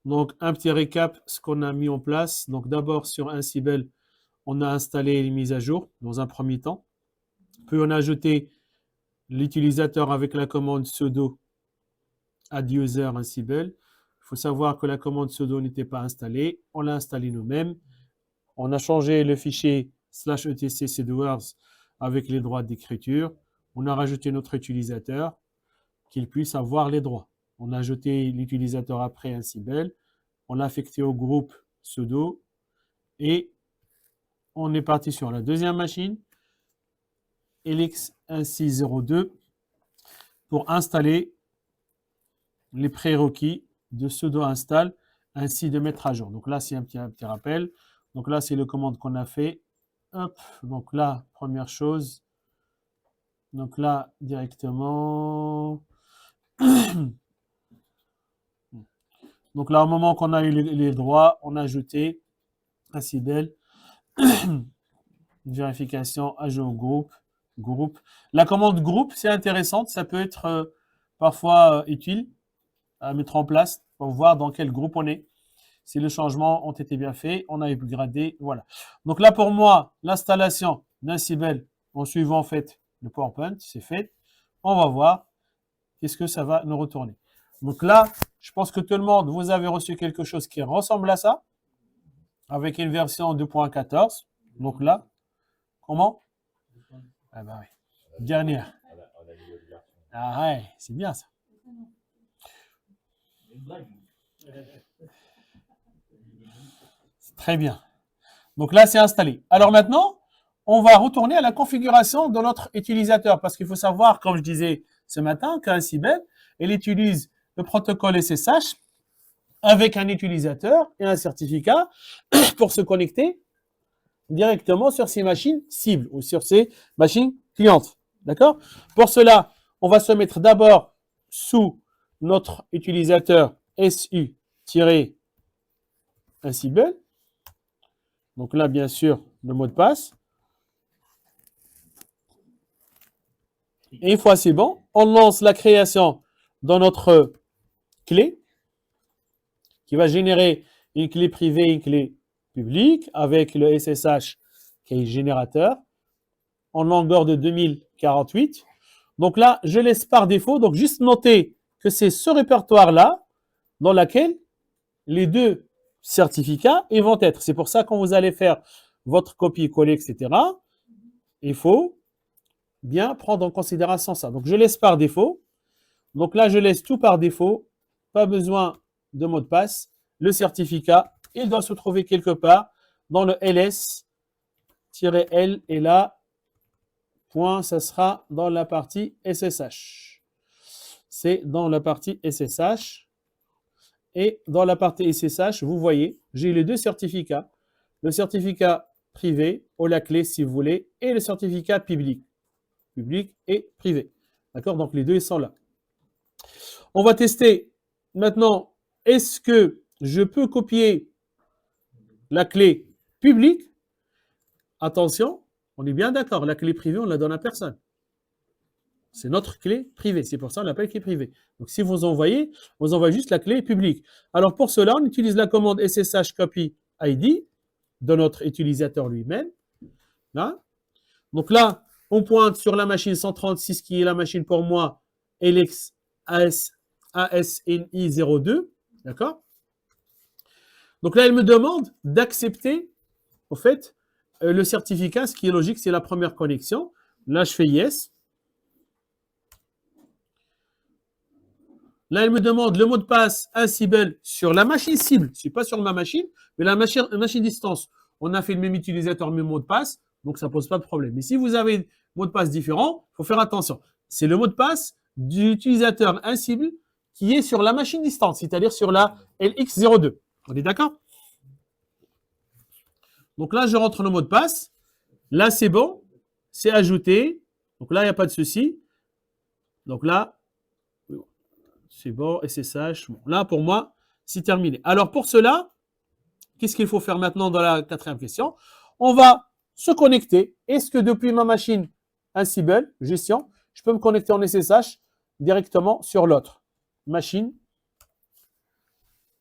Donc, un petit récap, ce qu'on a mis en place. Donc, d'abord, sur Ansible, on a installé les mises à jour dans un premier temps. Puis, on a ajouté l'utilisateur avec la commande sudo adduser Ansible. Il faut savoir que la commande sudo n'était pas installée. On l'a installée nous-mêmes. On a changé le fichier /etc cdoers avec les droits d'écriture. On a rajouté notre utilisateur qu'il puisse avoir les droits. On a ajouté l'utilisateur après Ansible. On l'a affecté au groupe sudo et on est parti sur la deuxième machine, LX1602, pour installer les prérequis de sudo install ainsi de mettre à jour. Donc là, c'est un petit rappel. Donc là, c'est le commande qu'on a fait. Hop, donc là, première chose. Donc là, directement. Donc là, au moment qu'on a eu les droits, on a ajouté Ansible, vérification, ajout au groupe. La commande groupe, c'est intéressant, ça peut être parfois utile à mettre en place pour voir dans quel groupe on est. Si les changements ont été bien faits, on a upgradé, voilà. Donc là, pour moi, l'installation d'Ansible en suivant en fait le PowerPoint, c'est fait. On va voir qu'est-ce que ça va nous retourner. Donc là, je pense que tout le monde, vous avez reçu quelque chose qui ressemble à ça, avec une version 2.14. Donc là, comment? Ah bah oui, dernière. Ah ouais, c'est bien ça. Très bien. Donc là, c'est installé. Alors maintenant, on va retourner à la configuration de notre utilisateur parce qu'il faut savoir, comme je disais ce matin, qu'Ansible, elle utilise le protocole SSH avec un utilisateur et un certificat pour se connecter directement sur ces machines cibles ou sur ces machines clientes. D'accord? Pour cela, on va se mettre d'abord sous notre utilisateur SU-Ansible. Donc là, bien sûr, le mot de passe. Et une fois c'est bon, on lance la création dans notre clé qui va générer une clé privée et une clé publique avec le SSH qui est générateur en longueur de 2048. Donc là, je laisse par défaut. Donc juste noter que c'est ce répertoire-là dans lequel les deux certificats vont être. C'est pour ça que quand vous allez faire votre copier-coller, etc., il faut bien prendre en considération ça. Donc je laisse par défaut. Donc là, je laisse tout par défaut. Pas besoin de mot de passe. Le certificat, il doit se trouver quelque part dans le ls-l et là, point, ça sera dans la partie SSH. C'est dans la partie SSH. Et dans la partie SSH, vous voyez, j'ai les deux certificats. Le certificat privé, ou la clé si vous voulez, et le certificat public. Public et privé. D'accord? Donc les deux, ils sont là. On va tester maintenant, est-ce que je peux copier la clé publique? Attention, on est bien d'accord, la clé privée, on la donne à personne. C'est notre clé privée, c'est pour ça qu'on l'appelle clé privée. Donc si vous envoyez juste la clé publique. Alors pour cela, on utilise la commande SSH copy ID de notre utilisateur lui-même. Là. Donc là, on pointe sur la machine 136 qui est la machine pour moi, LX ASNI02. D'accord? Donc là, elle me demande d'accepter, au fait, le certificat. Ce qui est logique, c'est la première connexion. Là, je fais yes. Là, elle me demande le mot de passe Ansible sur la machine cible. Ce n'est pas sur ma machine, mais la machine distance. On a fait le même utilisateur, le même mot de passe, donc ça ne pose pas de problème. Mais si vous avez un mot de passe différent, il faut faire attention. C'est le mot de passe du utilisateur Ansible qui est sur la machine distance, c'est-à-dire sur la LX02. On est d'accord? Donc là, je rentre le mot de passe. Là, c'est bon. C'est ajouté. Donc là, il n'y a pas de souci. Donc là, c'est bon, SSH. Bon, là, pour moi, c'est terminé. Alors, pour cela, qu'est-ce qu'il faut faire maintenant dans la quatrième question? On va se connecter. Est-ce que depuis ma machine Ansible, gestion, je peux me connecter en SSH directement sur l'autre machine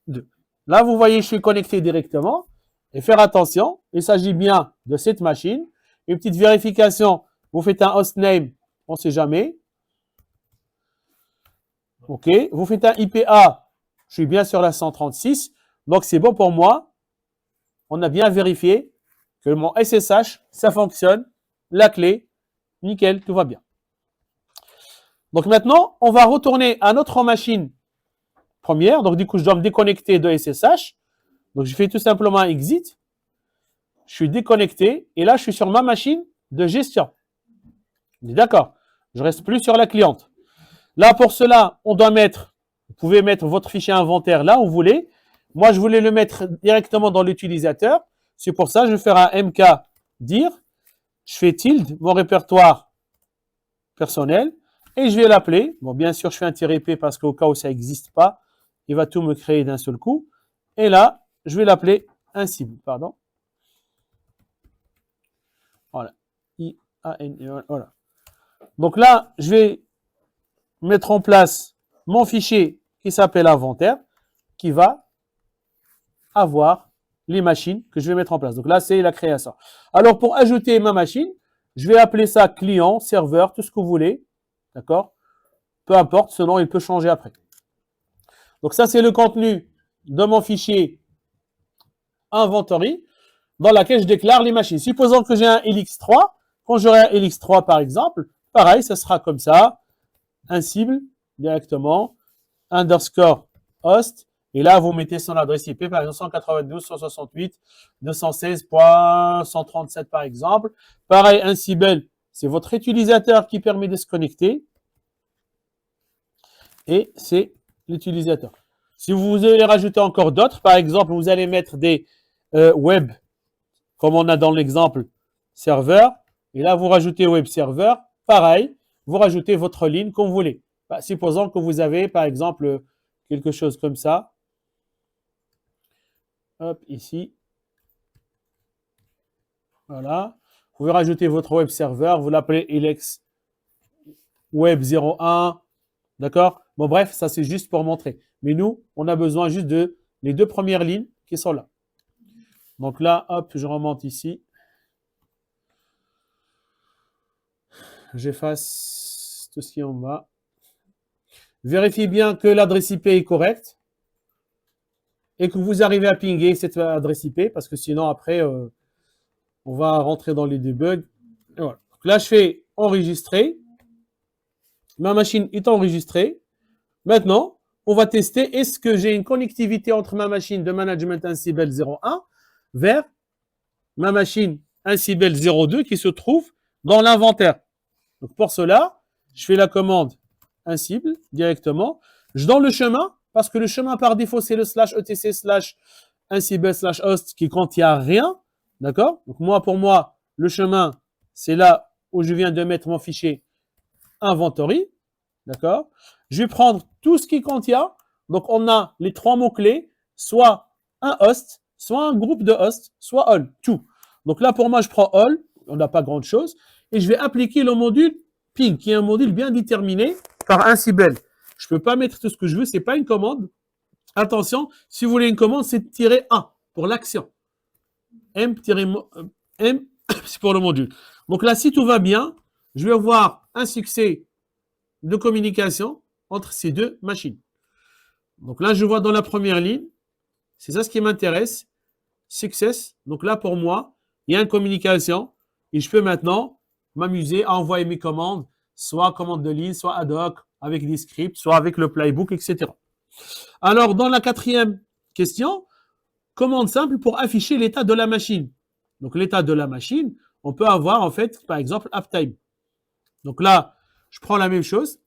2? Là, vous voyez, je suis connecté directement. Et faire attention, il s'agit bien de cette machine. Une petite vérification, vous faites un hostname, on ne sait jamais. OK, vous faites un IPA, je suis bien sur la 136. Donc, c'est bon pour moi. On a bien vérifié que mon SSH, ça fonctionne. La clé, nickel, tout va bien. Donc maintenant, on va retourner à notre machine première. Donc du coup, je dois me déconnecter de SSH. Donc je fais tout simplement exit. Je suis déconnecté et là, je suis sur ma machine de gestion. D'accord. Je reste plus sur la cliente. Là, pour cela, on doit mettre, vous pouvez mettre votre fichier inventaire là où vous voulez. Moi, je voulais le mettre directement dans l'utilisateur. C'est pour ça que je vais faire un mk dire. Je fais tilde, mon répertoire personnel. Et je vais l'appeler. Bon, bien sûr, je fais un -p parce qu'au cas où ça n'existe pas, il va tout me créer d'un seul coup. Et là, je vais l'appeler un cible. Pardon. Voilà. I-A-N-E, voilà. Donc là, je vais mettre en place mon fichier qui s'appelle inventaire, qui va avoir les machines que je vais mettre en place. Donc là, c'est la création. Alors, pour ajouter ma machine, je vais appeler ça client, serveur, tout ce que vous voulez. D'accord? Peu importe, ce nom, il peut changer après. Donc ça, c'est le contenu de mon fichier inventory dans lequel je déclare les machines. Supposons que j'ai un LX3. Quand j'aurai un LX3, par exemple, pareil, ça sera comme ça. Un cible, directement, underscore host. Et là, vous mettez son adresse IP, par exemple, 192.168.216.137, par exemple. Pareil, un cible, c'est votre utilisateur qui permet de se connecter. Et c'est l'utilisateur. Si vous voulez rajouter encore d'autres, par exemple, vous allez mettre des web, comme on a dans l'exemple serveur, et là, vous rajoutez web serveur, pareil, vous rajoutez votre ligne comme vous voulez. Bah, supposons que vous avez, par exemple, quelque chose comme ça. Hop, ici. Voilà. Vous pouvez rajouter votre web serveur, vous l'appelez Elex Web 01. D'accord? Bon, bref, ça c'est juste pour montrer. Mais nous, on a besoin juste de les deux premières lignes qui sont là. Donc là, hop, je remonte ici. J'efface tout ce qui est en bas. Vérifiez bien que l'adresse IP est correcte et que vous arrivez à pinguer cette adresse IP parce que sinon, après, on va rentrer dans les debugs. Et voilà. Donc là, je fais enregistrer. Ma machine est enregistrée. Maintenant, on va tester est-ce que j'ai une connectivité entre ma machine de management Ansible 01 vers ma machine Ansible 02 qui se trouve dans l'inventaire. Donc pour cela, je fais la commande Ansible directement. Je donne le chemin parce que le chemin par défaut c'est le /etc/ Ansible/host qui contient rien. D'accord? Donc moi, pour moi, le chemin, c'est là où je viens de mettre mon fichier inventory. D'accord? Je vais prendre tout ce qui contient. Donc, on a les trois mots-clés, soit un host, soit un groupe de hosts, soit all, tout. Donc là, pour moi, je prends all, on n'a pas grand-chose, et je vais appliquer le module ping, qui est un module bien déterminé par Ansible. Je ne peux pas mettre tout ce que je veux, ce n'est pas une commande. Attention, si vous voulez une commande, c'est -1 pour l'action. M, c'est pour le module. Donc là, si tout va bien, je vais avoir un succès de communication entre ces deux machines. Donc là, je vois dans la première ligne, c'est ça ce qui m'intéresse, success. Donc là, pour moi, il y a une communication et je peux maintenant m'amuser à envoyer mes commandes, soit commande de ligne, soit ad hoc, avec des scripts, soit avec le playbook, etc. Alors, dans la quatrième question, commande simple pour afficher l'état de la machine. Donc, l'état de la machine, on peut avoir, en fait, par exemple, uptime. Donc là, je prends la même chose.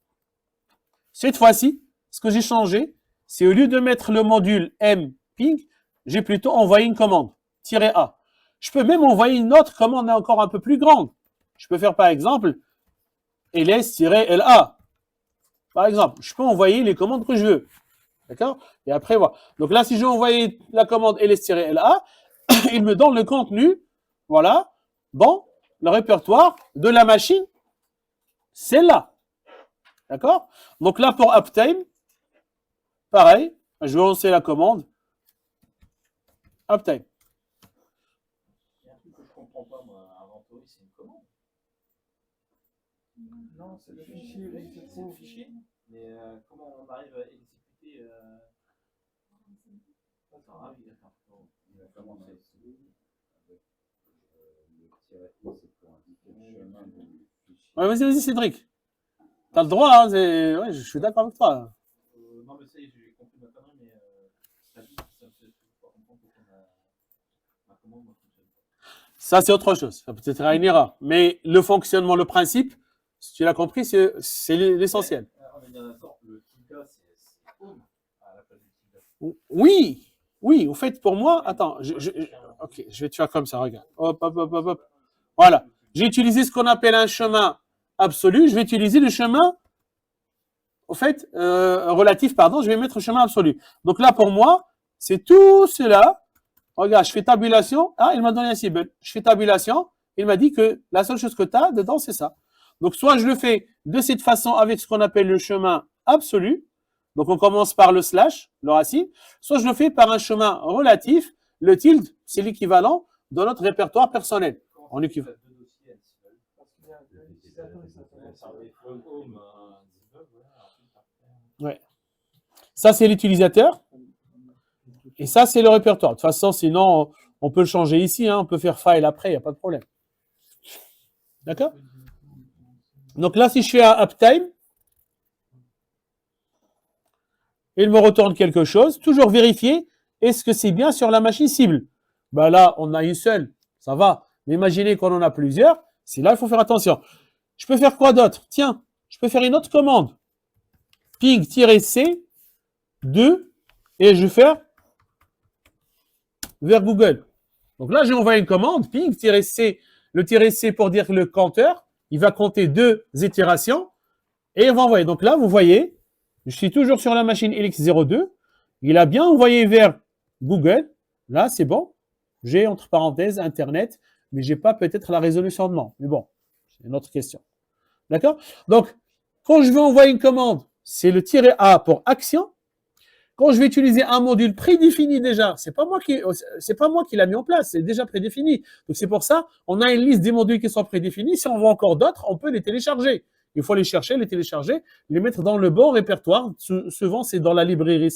Cette fois-ci, ce que j'ai changé, c'est au lieu de mettre le module M ping, j'ai plutôt envoyé une commande, -A. Je peux même envoyer une autre commande encore un peu plus grande. Je peux faire par exemple ls-la. Par exemple, je peux envoyer les commandes que je veux. D'accord? Et après, voilà. Donc là, si j'ai envoyé la commande ls-la, il me donne le contenu, voilà, dans le répertoire de la machine, celle-là. D'accord? Donc là, pour uptime, pareil, je vais lancer la commande Uptime. Il y a un truc que je comprends pas, moi, inventory, c'est une commande. Non, c'est le fichier. C'est le fichier. Mais comment on arrive à exécuter Ah oui, d'accord. La commande avec le tiret I, c'est pour indiquer le chemin du fichier. Ouais, vas-y, Cédric. T'as le droit, hein, ouais, je suis d'accord avec toi. Non, mais ça y est, j'ai compris ma connerie, mais ça dit, ça me fait pas comprendre pourquoi ma commande ne fonctionne pas. Ça, c'est autre chose. Ça peut être une erreur. Mais le fonctionnement, le principe, si tu l'as compris, c'est l'essentiel. On est bien d'accord, le tilde, c'est home à la place du tilde. Oui, oui, au fait, pour moi, attends, ok, je vais te faire comme ça, regarde. Hop, hop, hop, hop, hop. Voilà. J'ai utilisé ce qu'on appelle un chemin absolu. Je vais utiliser le chemin, au fait, relatif, pardon, je vais mettre le chemin absolu. Donc là, pour moi, c'est tout cela. Regarde, je fais tabulation. Ah, il m'a donné un cible. Je fais tabulation. Il m'a dit que la seule chose que tu as dedans, c'est ça. Donc, soit je le fais de cette façon avec ce qu'on appelle le chemin absolu. Donc, on commence par le slash, le racine. Soit je le fais par un chemin relatif. Le tilde, c'est l'équivalent de notre répertoire personnel. En équivalent. Ouais. Ça, c'est l'utilisateur. Et ça, c'est le répertoire. De toute façon, sinon, on peut le changer ici. Hein, on peut faire file après, il n'y a pas de problème. D'accord? Donc là, si je fais un uptime, il me retourne quelque chose. Toujours vérifier, est-ce que c'est bien sur la machine cible? Ben là, on a une seule, ça va. Mais imaginez qu'on en a plusieurs. C'est là, il faut faire attention. Je peux faire quoi d'autre? Tiens, je peux faire une autre commande. Ping-C 2 et je vais faire vers Google. Donc là, j'ai envoyé une commande, ping-C, le -C pour dire le compteur, il va compter 2 itérations et il va envoyer. Donc là, vous voyez, je suis toujours sur la machine LX02, il a bien envoyé vers Google, là c'est bon, j'ai entre parenthèses Internet, mais je n'ai pas peut-être la résolution de nom, mais bon, c'est une autre question. D'accord? Donc, quand je vais envoyer une commande, c'est le -A pour action. Quand je vais utiliser un module prédéfini déjà, c'est pas moi qui l'a mis en place, c'est déjà prédéfini. Donc c'est pour ça, on a une liste des modules qui sont prédéfinis. Si on veut encore d'autres, on peut les télécharger. Il faut les chercher, les télécharger, les mettre dans le bon répertoire. Souvent, c'est dans la librairie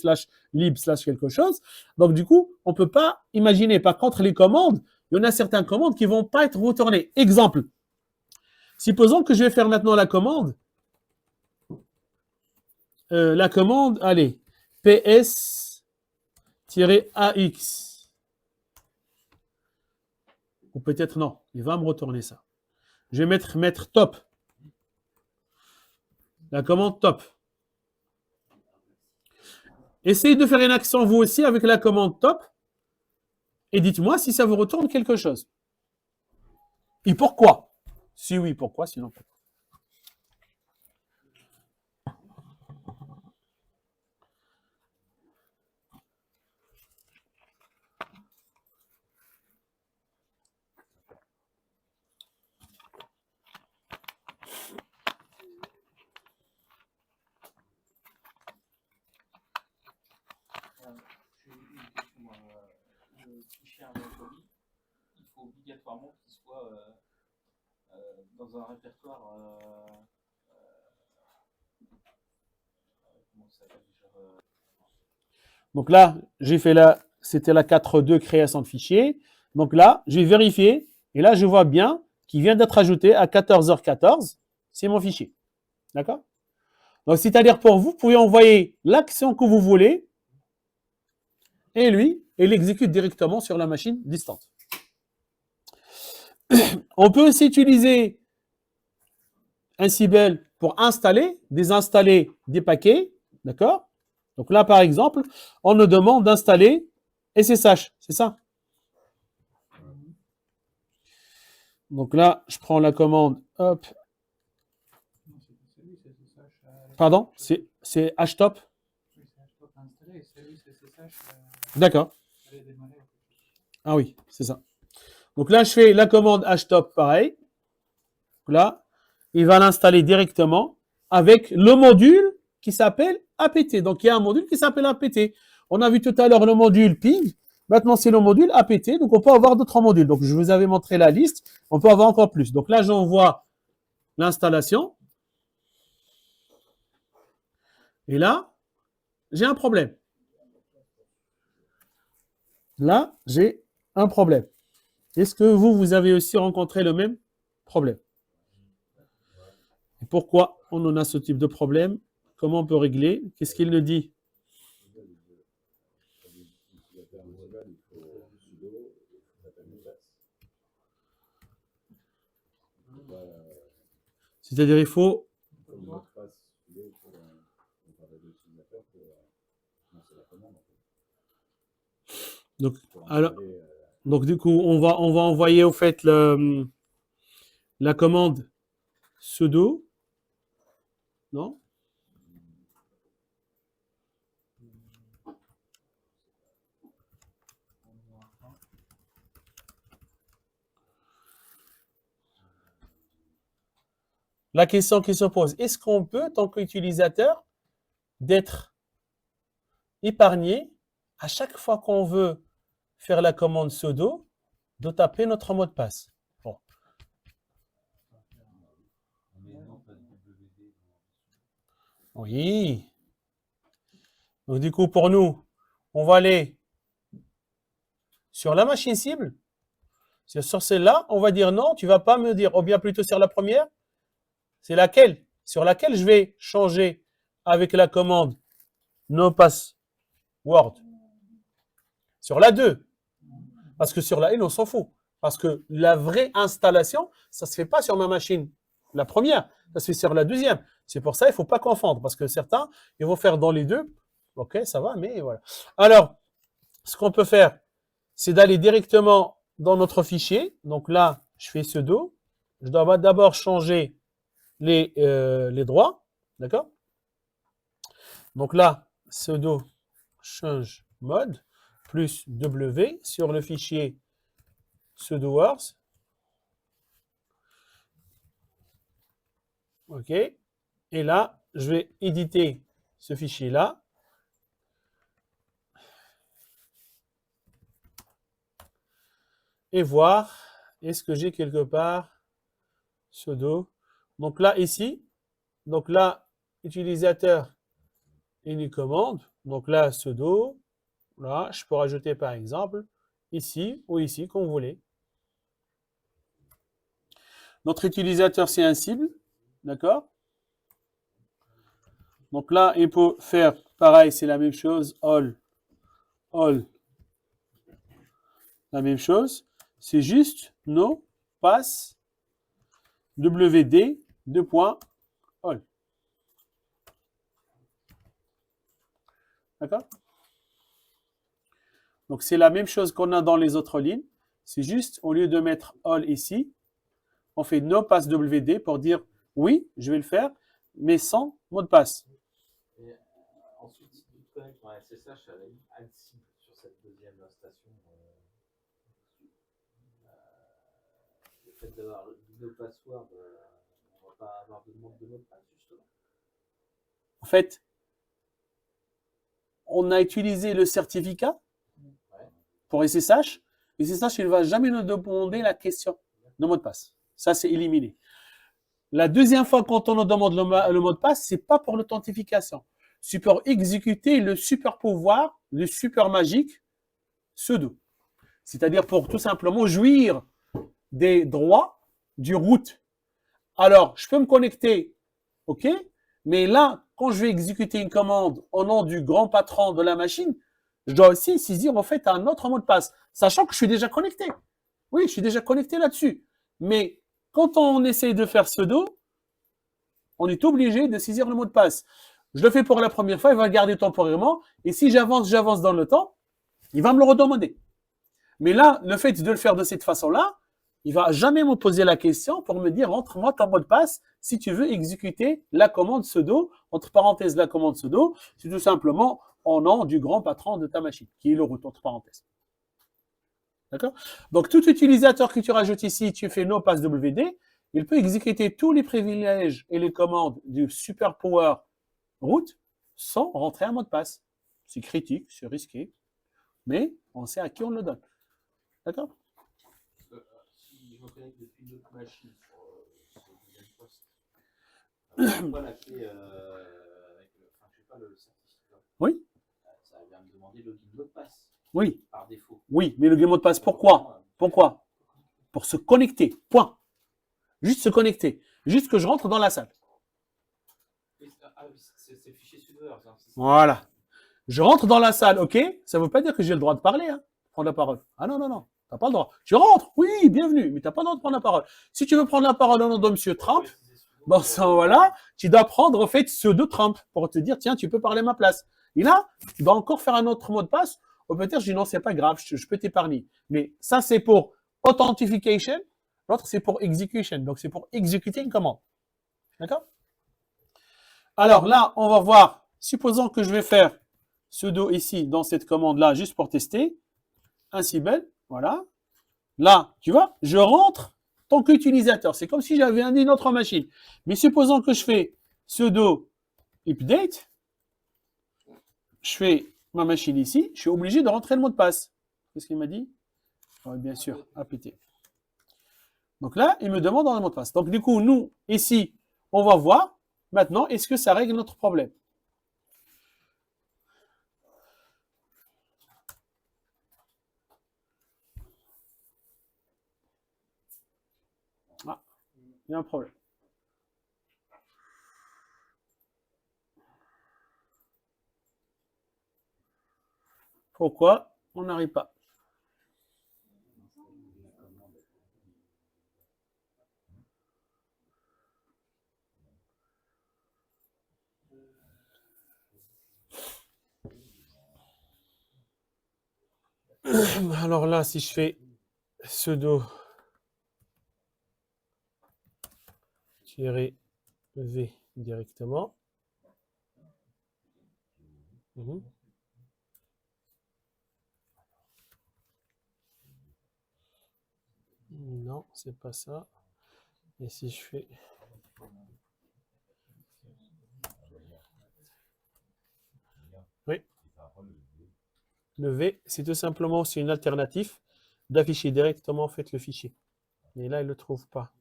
/lib/ quelque chose. Donc du coup, on peut pas imaginer. Par contre, les commandes, il y en a certaines commandes qui vont pas être retournées. Exemple. Supposons que je vais faire maintenant la commande. Allez. PS-AX. Ou peut-être non, il va me retourner ça. Je vais mettre top. La commande top. Essayez de faire une action vous aussi avec la commande top et dites-moi si ça vous retourne quelque chose. Et pourquoi? Si oui, pourquoi? Sinon, pourquoi? Le fichier inventory, il faut obligatoirement qu'il soit dans un répertoire. Comment ça s'appelle déjà Donc là, j'ai fait c'était la 4.2 création de fichier. Donc là, j'ai vérifié et là, je vois bien qu'il vient d'être ajouté à 14h14. C'est mon fichier. D'accord? Donc, c'est-à-dire pour vous, vous pouvez envoyer l'action que vous voulez et lui, il exécute directement sur la machine distante. On peut aussi utiliser un Cibel pour installer, désinstaller des paquets. D'accord? Donc là, par exemple, on nous demande d'installer SSH. C'est ça? Donc là, je prends la commande. Hop. Pardon? C'est htop? D'accord. Ah oui, c'est ça. Donc là, je fais la commande htop pareil. Donc là, il va l'installer directement avec le module qui s'appelle apt. Donc il y a un module qui s'appelle apt. On a vu tout à l'heure le module ping. Maintenant, c'est le module apt, donc on peut avoir d'autres modules. Donc, je vous avais montré la liste, on peut avoir encore plus. Donc là, j'envoie l'installation. Et là, j'ai un problème. Là, j'ai un problème. Est-ce que vous avez aussi rencontré le même problème? Et pourquoi on en a ce type de problème? Comment on peut régler? Qu'est-ce qu'il nous dit? C'est-à-dire, il faut... Donc, alors, donc du coup, on va envoyer au fait la commande sudo, non? La question qui se pose, est-ce qu'on peut, tant qu'utilisateur, d'être épargné à chaque fois qu'on veut faire la commande sudo, de taper notre mot de passe? Bon. Oui. Donc du coup, pour nous, on va aller sur la machine cible. Sur celle-là, on va dire non, tu ne vas pas me dire, ou bien plutôt sur la première, c'est laquelle? Sur laquelle je vais changer avec la commande no password. Sur la 2. Parce que sur la 1, on s'en fout. Parce que la vraie installation, ça ne se fait pas sur ma machine. La première, ça se fait sur la deuxième. C'est pour ça qu'il ne faut pas confondre. Parce que certains, ils vont faire dans les deux. Ok, ça va, mais voilà. Alors, ce qu'on peut faire, c'est d'aller directement dans notre fichier. Donc là, je fais sudo. Je dois d'abord changer les droits. D'accord? Donc là, sudo change mode plus W sur le fichier sudo-works. OK. Et là, je vais éditer ce fichier-là. Et voir, est-ce que j'ai quelque part sudo. Donc là, ici, donc là, utilisateur une commande. Donc là, sudo. Là, je peux rajouter par exemple ici ou ici, comme vous voulez. Notre utilisateur, c'est un cible. D'accord? Donc là, il peut faire pareil, c'est la même chose. All. La même chose. C'est juste no pass wd 2.all. D'accord? Donc c'est la même chose qu'on a dans les autres lignes. C'est juste, au lieu de mettre all ici, on fait no pass wd pour dire oui, je vais le faire, mais sans mot de passe. Et ensuite, si tu te connectes en SSH à la ligne add cible sur cette deuxième station, le fait d'avoir le double password, on ne va pas avoir de demande de mot de passe, justement. En fait, on a utilisé le certificat pour SSH. SSH, il ne va jamais nous demander la question de mot de passe. Ça, c'est éliminé. La deuxième fois, quand on nous demande le mot de passe, ce n'est pas pour l'authentification. C'est pour exécuter le super pouvoir, le super magique sudo. C'est-à-dire pour tout simplement jouir des droits du root. Alors, je peux me connecter, ok, mais là, quand je vais exécuter une commande au nom du grand patron de la machine, je dois aussi saisir en fait un autre mot de passe, sachant que je suis déjà connecté. Oui, je suis déjà connecté là-dessus. Mais quand on essaye de faire sudo, on est obligé de saisir le mot de passe. Je le fais pour la première fois, il va le garder temporairement, et si j'avance dans le temps, il va me le redemander. Mais là, le fait de le faire de cette façon-là, il ne va jamais me poser la question pour me dire, entre-moi ton mot de passe si tu veux exécuter la commande sudo, entre parenthèses la commande sudo, c'est tout simplement au nom du grand patron de ta machine, qui est le root, entre parenthèses. D'accord? Donc, tout utilisateur que tu rajoutes ici, tu fais no pass wd, il peut exécuter tous les privilèges et les commandes du super power root sans rentrer un mot de passe. C'est critique, c'est risqué. mais on sait à qui on le donne. D'accord? Si je me connecte depuis une autre machine sur le deuxième poste, pas la clé avec le, enfin, je sais pas, le certificat. Oui. Ça va me demander le mot de passe Oui. par défaut. Oui, mais le mot de passe, pourquoi? Pourquoi? Pour se connecter. Point. Juste se connecter. Juste que je rentre dans la salle. C'est le fichier suiveur. Voilà. Je rentre dans la salle, ok? Ça ne veut pas dire que j'ai le droit de parler, hein, prendre la parole. Ah non, non, non. Tu n'as pas le droit. Tu rentres, oui, bienvenue, mais tu n'as pas le droit de prendre la parole. Si tu veux prendre la parole au nom de M. Trump, bon, ça, voilà, tu dois prendre, en fait, pseudo Trump pour te dire, tiens, tu peux parler à ma place. Et là, tu dois encore faire un autre mot de passe. Ou peut-être, je dis non, c'est pas grave, je peux t'épargner. Mais ça, c'est pour authentification. L'autre, c'est pour execution. Donc, c'est pour exécuter une commande. D'accord? Alors là, on va voir. Supposons que je vais faire sudo ici, dans cette commande-là, juste pour tester. Un Cybele, voilà. Là, tu vois, je rentre tant qu'utilisateur. C'est comme si j'avais une autre machine. Mais supposons que je fais sudo update. Je fais ma machine ici. Je suis obligé de rentrer le mot de passe. Qu'est-ce qu'il m'a dit? Oui, bien sûr, apt. Donc là, il me demande dans le mot de passe. Donc du coup, nous, ici, on va voir maintenant, est-ce que ça règle notre problème? Ah, il y a un problème. Pourquoi on n'arrive pas? Alors là, si je fais sudo -v directement. Non, c'est pas ça. Et si je fais... Oui. Le V, c'est tout simplement aussi une alternative d'afficher directement en fait le fichier. Mais là, il ne le trouve pas.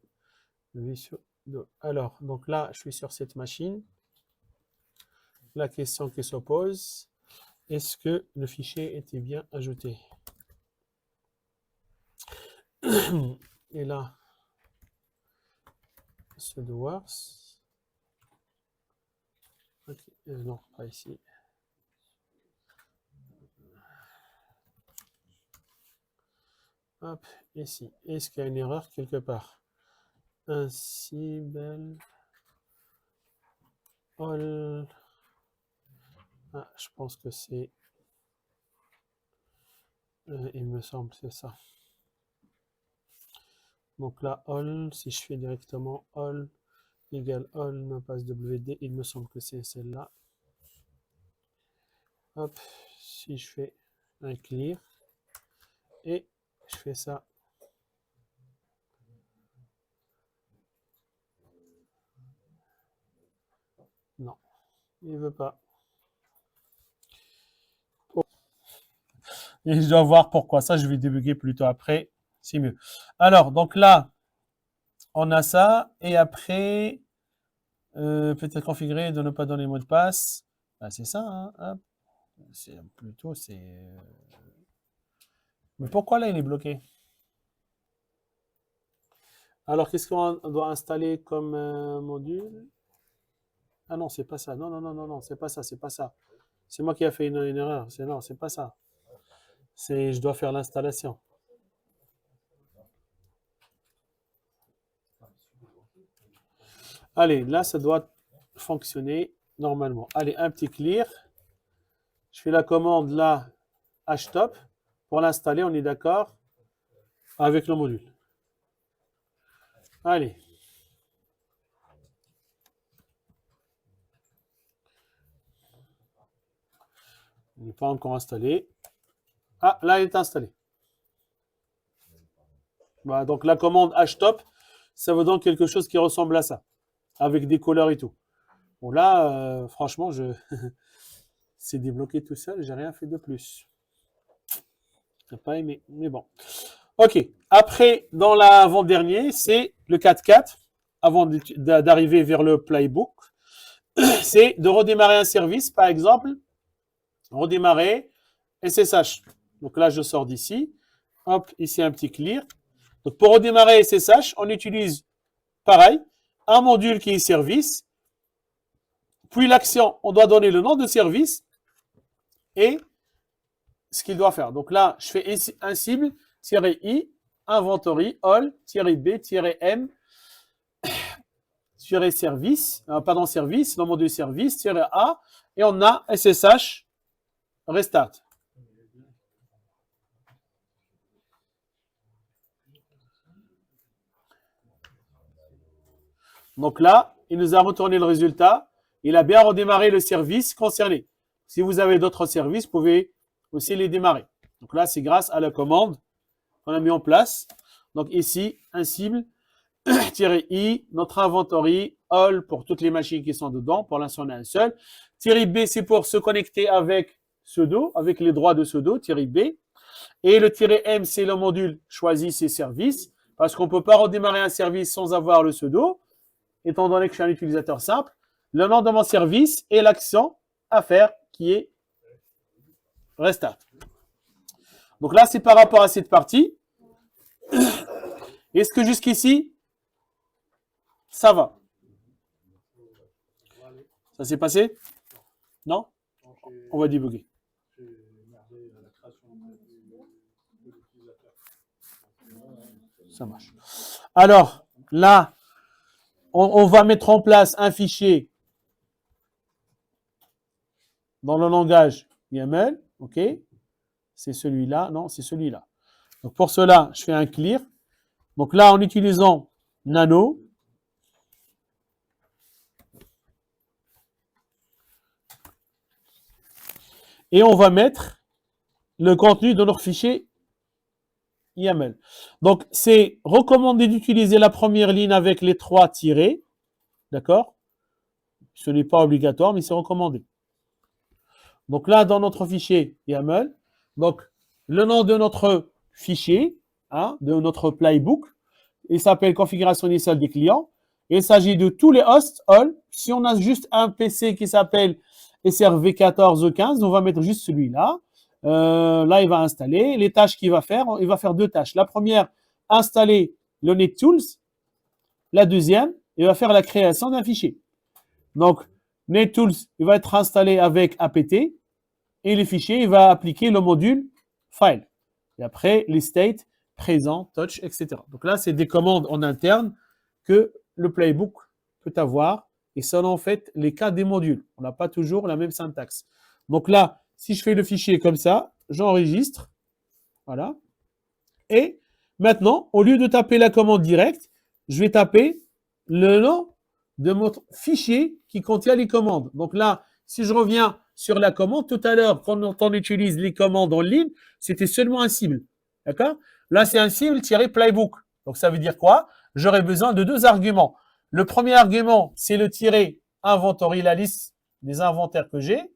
Alors, donc là, je suis sur cette machine. La question qui se pose, est-ce que le fichier était bien ajouté? Et là, sudo wars. Okay. Non, pas ici. Hop, ici. Est-ce qu'il y a une erreur quelque part? Un Cybele all. Ah, je pense que c'est... il me semble c'est ça. Donc là, all, si je fais directement all égale all, non pas WD, il me semble que c'est celle-là. Hop, si je fais un clear et je fais ça. Non, il ne veut pas. Et je dois voir pourquoi. Ça, je vais débugger plutôt après. C'est mieux. Alors, donc là, on a ça. Et après, peut-être configurer de ne pas donner mot de passe. Ben, c'est ça. Hein, c'est plutôt, c'est... Mais pourquoi là, il est bloqué? Alors, qu'est-ce qu'on doit installer comme module? Ah non, c'est pas ça. Non, non, non, non, non, c'est pas ça, c'est pas ça. C'est moi qui ai fait une erreur. Non, c'est pas ça. Je dois faire l'installation. Allez, là, ça doit fonctionner normalement. Allez, un petit clear. Je fais la commande là, htop. Pour l'installer, on est d'accord avec le module. Allez. Il n'est pas encore installé. Ah, là, il est installé. Voilà, donc la commande htop, ça veut donc quelque chose qui ressemble à ça, avec des couleurs et tout. Bon, là, franchement, c'est débloqué tout seul, j'ai rien fait de plus. T'as pas aimé, mais bon. Ok. Après, dans l'avant-dernier, c'est le 4-4, avant d'arriver vers le playbook. C'est de redémarrer un service, par exemple, redémarrer SSH. Donc là, je sors d'ici. Hop, ici un petit clear. Donc pour redémarrer SSH, on utilise, pareil, un module qui est service. Puis l'action, on doit donner le nom de service et ce qu'il doit faire. Donc là, je fais un cible, -i, inventory, all, -b, -m, service, pardon, service, le module service, -a, et on a SSH restart. Donc là, il nous a retourné le résultat. Il a bien redémarré le service concerné. Si vous avez d'autres services, vous pouvez aussi les démarrer. Donc là, c'est grâce à la commande qu'on a mis en place. Donc ici, un cible, -i, notre inventory, all pour toutes les machines qui sont dedans. Pour l'instant, on a un seul. -b, c'est pour se connecter avec sudo, avec les droits de sudo, -b. Et le -m, c'est le module choisi ses services, parce qu'on ne peut pas redémarrer un service sans avoir le sudo, étant donné que je suis un utilisateur simple. Le nom de mon service et l'action à faire qui est restart. Donc là, c'est par rapport à cette partie. Est-ce que jusqu'ici, ça va? Ça s'est passé? Non? On va débugger. Ça marche. Alors, là, on va mettre en place un fichier dans le langage YAML. OK? C'est celui-là. Non, c'est celui-là. Donc, pour cela, je fais un clear. Donc là, en utilisant nano, et on va mettre le contenu de notre fichier YAML. Donc, c'est recommandé d'utiliser la première ligne avec les 3 tirets. D'accord? Ce n'est pas obligatoire, mais c'est recommandé. Donc là, dans notre fichier YAML, donc le nom de notre fichier, de notre playbook, il s'appelle configuration initiale des clients. Il s'agit de tous les hosts, all. Si on a juste un PC qui s'appelle SRV14 ou 15, on va mettre juste celui-là. Là, il va installer. Les tâches qu'il va faire, il va faire 2 tâches. La première, installer le NetTools. La deuxième, il va faire la création d'un fichier. Donc, NetTools, il va être installé avec apt. Et les fichiers, il va appliquer le module file. Et après, les states, présent, touch, etc. Donc là, c'est des commandes en interne que le playbook peut avoir. Et selon en fait les cas des modules. On n'a pas toujours la même syntaxe. Donc là, si je fais le fichier comme ça, j'enregistre. Voilà. Et maintenant, au lieu de taper la commande directe, je vais taper le nom de mon fichier qui contient les commandes. Donc là, si je reviens sur la commande, tout à l'heure, quand on utilise les commandes en ligne, c'était seulement un cible. D'accord? Là, c'est un cible-playbook. Donc ça veut dire quoi? J'aurai besoin de 2 arguments. Le premier argument, c'est le tiret inventory, la liste des inventaires que j'ai.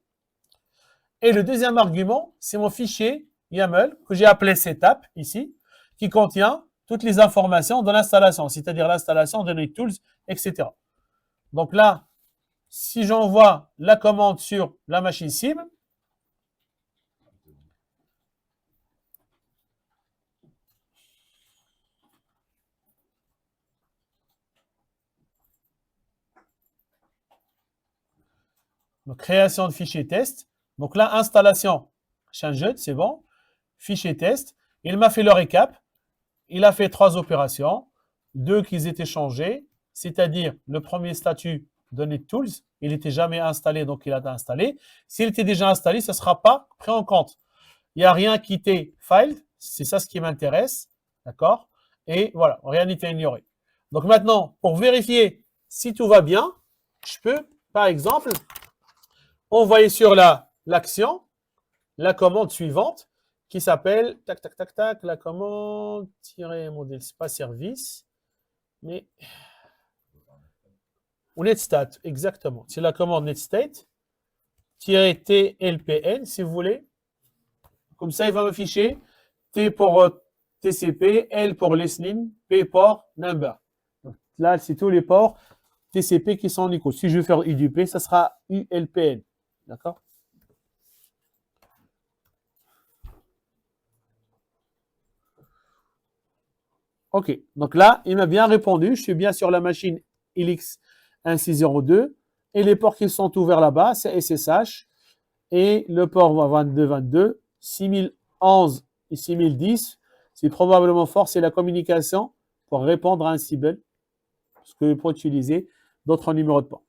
Et le deuxième argument, c'est mon fichier YAML que j'ai appelé setup ici, qui contient toutes les informations de l'installation, c'est-à-dire l'installation de NetTools, etc. Donc là, si j'envoie la commande sur la machine cible, donc création de fichier test, donc là, installation, changed, c'est bon, fichier test, il m'a fait le récap, il a fait 3 opérations, 2 qui étaient changées, c'est-à-dire le premier statut de NetTools, il n'était jamais installé, donc il a été installé. S'il était déjà installé, ça ne sera pas pris en compte. Il n'y a rien qui était filed, c'est ça ce qui m'intéresse, d'accord? Et voilà, rien n'était ignoré. Donc maintenant, pour vérifier si tout va bien, je peux, par exemple, envoyer sur l'action la commande suivante qui s'appelle, tac, tac, tac, tac, la commande, modèle, c'est pas service, mais, ou netstat, exactement. C'est la commande netstat, -tlpn, si vous voulez. Comme ça, il va m'afficher T pour TCP, L pour listening, P pour number. Donc, là, c'est tous les ports TCP qui sont en écoute. Si je veux faire U du P, ça sera ULPN. D'accord? OK. Donc là, il m'a bien répondu. Je suis bien sur la machine LX1602. Et les ports qui sont ouverts là-bas, c'est SSH. Et le port 2222, 6011 et 6010, c'est probablement fort, c'est la communication pour répondre à un cible, parce que pour utiliser d'autres numéros de port.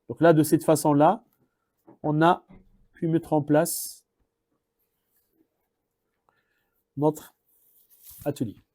Donc là, de cette façon-là, on a pu mettre en place notre atelier.